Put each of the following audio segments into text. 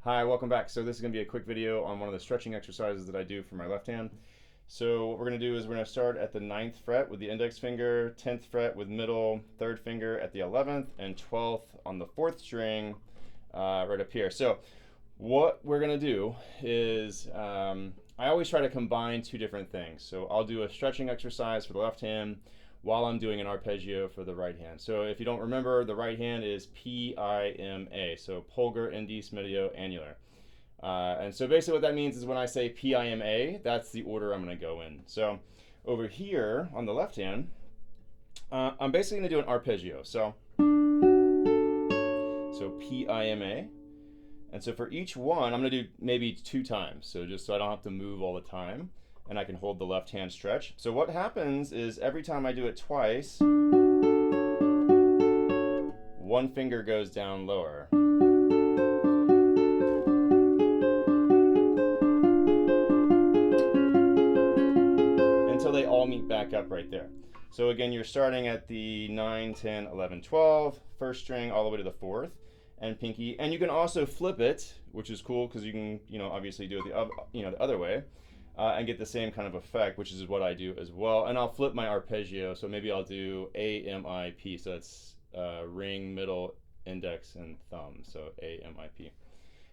Hi, welcome back. So this is going to be a quick video on one of the stretching exercises that I do for my left hand. So what we're going to do is we're going to start at the 9th fret with the index finger, 10th fret with middle, 3rd finger at the 11th, and 12th on the 4th string right up here. So what we're going to do is I always try to combine two different things. So I'll do a stretching exercise for the left hand while I'm doing an arpeggio for the right hand. So if you don't remember, the right hand is P-I-M-A, so pulgar, index, medio, annular. And so basically what that means is when I say P-I-M-A, that's the order I'm going to go in. So over here on the left hand, I'm basically going to do an arpeggio. So P-I-M-A. And so for each one, I'm going to do maybe 2 times, so just so I don't have to move all the time, and I can hold the left hand stretch. So what happens is every time I do it twice, one finger goes down lower. Until they all meet back up right there. So again, you're starting at the 9, 10, 11, 12, first string all the way to the 4th. And pinky, and you can also flip it, which is cool because you can, obviously do it the other way, and get the same kind of effect, which is what I do as well. And I'll flip my arpeggio, so maybe I'll do A-M-I-P, so that's ring, middle, index, and thumb, so A-M-I-P,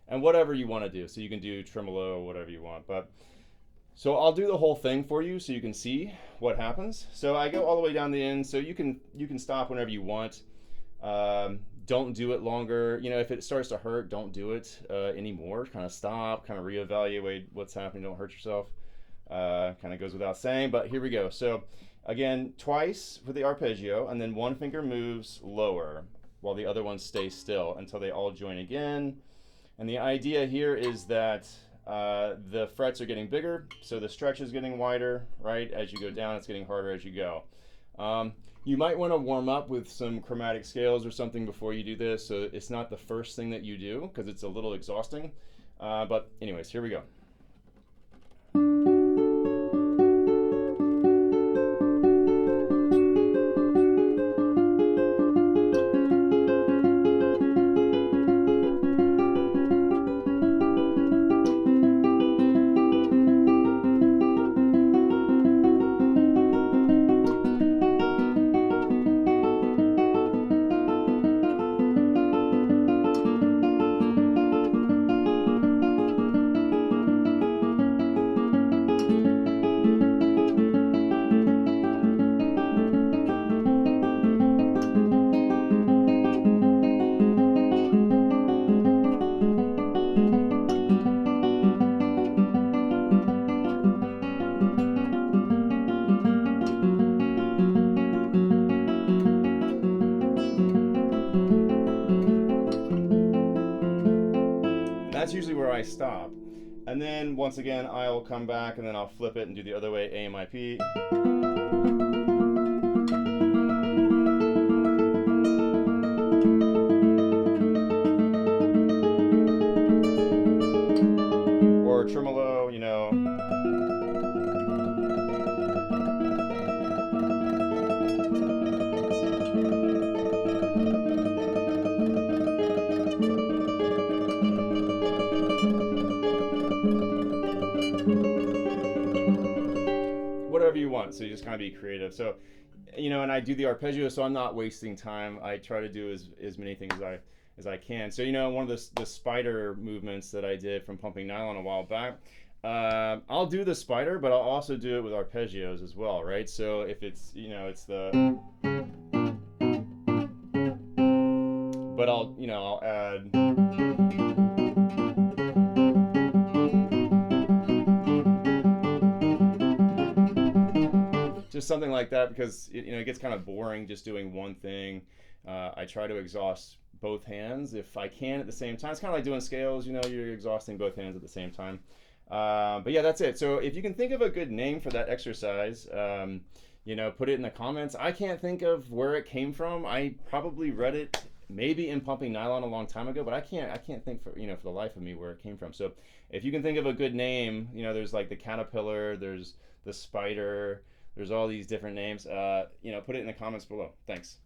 and whatever you want to do. So you can do tremolo, whatever you want, but so I'll do the whole thing for you so you can see what happens. So I go all the way down the end, so you can stop whenever you want. Don't do it longer. If it starts to hurt, don't do it anymore. Kind of stop, kind of reevaluate what's happening. Don't hurt yourself. Kind of goes without saying, but here we go. So again, twice for the arpeggio, and then one finger moves lower while the other one stays still until they all join again. And the idea here is that the frets are getting bigger, so the stretch is getting wider, right? As you go down, it's getting harder as you go. You might want to warm up with some chromatic scales or something before you do this, so it's not the first thing that you do because it's a little exhausting. But anyways, here we go. That's usually where I stop. And then once again, I'll come back and then I'll flip it and do the other way, A-M-I-P. Or tremolo, whatever you want. So you just kind of be creative. So, and I do the arpeggio, so I'm not wasting time. I try to do as many things as I can. So, one of the spider movements that I did from pumping nylon a while back, I'll do the spider, but I'll also do it with arpeggios as well, right? So if it's, it's the, but I'll add, just something like that, because it gets kind of boring just doing one thing. I try to exhaust both hands if I can at the same time. It's kind of like doing scales, you're exhausting both hands at the same time. But yeah, that's it. So if you can think of a good name for that exercise, put it in the comments. I can't think of where it came from. I probably read it maybe in Pumping Nylon a long time ago, but I can't think for the life of me where it came from. So if you can think of a good name, there's like the caterpillar, there's the spider, there's all these different names. Put it in the comments below. Thanks.